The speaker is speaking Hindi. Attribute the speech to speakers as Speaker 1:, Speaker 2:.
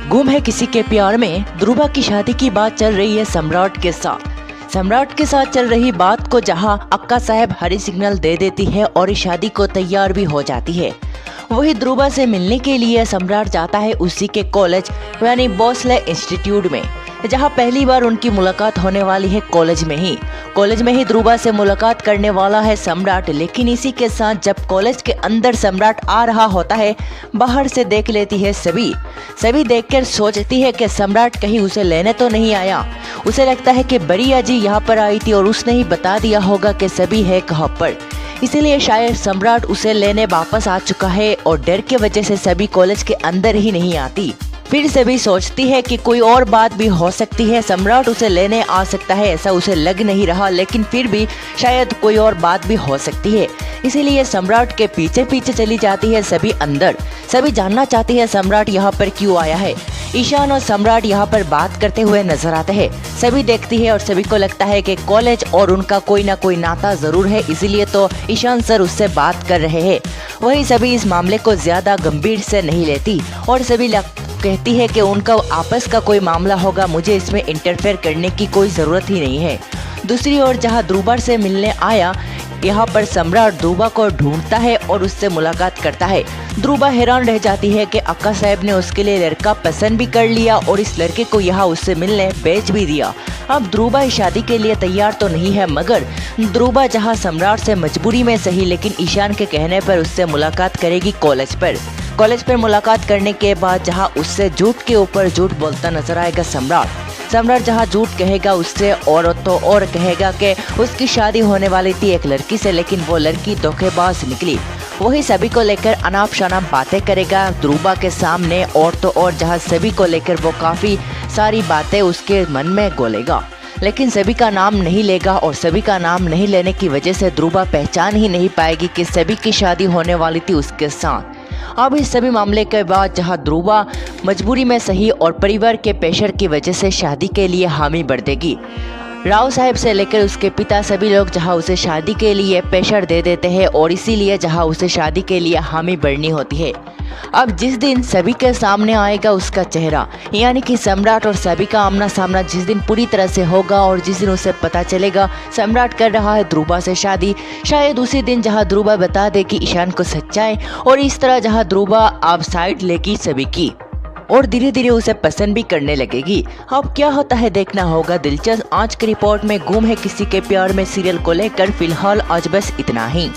Speaker 1: गुम है किसी के प्यार में ध्रुवा की शादी की बात चल रही है सम्राट के साथ। सम्राट के साथ चल रही बात को जहां अक्का साहब हरी सिग्नल दे देती है और इस शादी को तैयार भी हो जाती है, वही ध्रुवा से मिलने के लिए सम्राट जाता है उसी के कॉलेज यानी भोसले इंस्टीट्यूट में, जहां पहली बार उनकी मुलाकात होने वाली है कॉलेज में ही ध्रुवा से मुलाकात करने वाला है सम्राट। लेकिन इसी के साथ जब कॉलेज के अंदर सम्राट आ रहा होता है, बाहर से देख लेती है सभी देखकर सोचती है कि सम्राट कहीं उसे लेने तो नहीं आया। उसे लगता है कि बरिया जी यहाँ पर आई थी और उसने ही बता दिया होगा कि सभी है कहाँ पर, इसीलिए शायद सम्राट उसे लेने वापस आ चुका है और डर के वजह से सभी कॉलेज के अंदर ही नहीं आती। फिर सभी सोचती है कि कोई और बात भी हो सकती है, सम्राट उसे लेने आ सकता है, ऐसा उसे लग नहीं रहा, लेकिन फिर भी शायद कोई और बात भी हो सकती है। इसीलिए सम्राट के पीछे पीछे चली जाती है सभी अंदर। सभी जानना चाहती है सम्राट यहाँ पर क्यों आया है। ईशान और सम्राट यहाँ पर बात करते हुए नजर आते हैं। सभी देखती है और सभी को लगता है कि कॉलेज और उनका कोई ना कोई नाता जरूर है, इसीलिए तो ईशान सर उससे बात कर रहे हैं। वही सभी इस मामले को ज्यादा गंभीर से नहीं लेती और सभी कहती है कि उनका आपस का कोई मामला होगा, मुझे इसमें इंटरफेयर करने की कोई ज़रूरत ही नहीं है। दूसरी ओर जहां ध्रुवा से मिलने आया, यहाँ पर सम्राट ध्रुवा को ढूंढता है और उससे मुलाकात करता है। ध्रुवा हैरान रह जाती है कि अक्का साहब ने उसके लिए लड़का पसंद भी कर लिया और इस लड़के को यहाँ उससे मिलने भेज भी दिया। अब ध्रुवा इस शादी के लिए तैयार तो नहीं है, मगर ध्रुवा जहाँ सम्राट से मजबूरी में सही लेकिन ईशान के कहने पर उससे मुलाकात करेगी कॉलेज पर मुलाकात करने के बाद जहां उससे झूठ के ऊपर झूठ बोलता नजर आएगा सम्राट जहां झूठ कहेगा उससे और तो और कहेगा कि उसकी शादी होने वाली थी एक लड़की से, लेकिन वो लड़की धोखेबाज निकली। वही सभी को लेकर अनाप शनाप बातें करेगा ध्रुवा के सामने और तो और जहां सभी को लेकर वो काफ़ी सारी बातें उसके मन में गोलेगा, लेकिन सभी का नाम नहीं लेगा और सभी का नाम नहीं लेने की वजह से ध्रुवा पहचान ही नहीं पाएगी कि सभी की शादी होने वाली थी उसके साथ। अब इस सभी मामले के बाद जहां ध्रुवा मजबूरी में सही और परिवार के प्रेशर की वजह से शादी के लिए हामी भर देगी। राव साहब से लेकर उसके पिता सभी लोग जहां उसे शादी के लिए प्रेशर दे देते हैं और इसीलिए जहां उसे शादी के लिए हामी भरनी होती है। अब जिस दिन सभी के सामने आएगा उसका चेहरा, यानी कि सम्राट और सभी का आमना सामना जिस दिन पूरी तरह से होगा और जिस दिन उसे पता चलेगा सम्राट कर रहा है ध्रुवा से शादी, शायद उसी दिन जहां ध्रुवा बता देगी ईशान को सच्चाई और इस तरह जहां ध्रुवा अब साइड लेगी सभी की और धीरे धीरे उसे पसंद भी करने लगेगी। अब क्या होता है देखना होगा दिलचस्प। आज की रिपोर्ट में गुम है किसी के प्यार में सीरियल को लेकर फिलहाल आज बस इतना ही।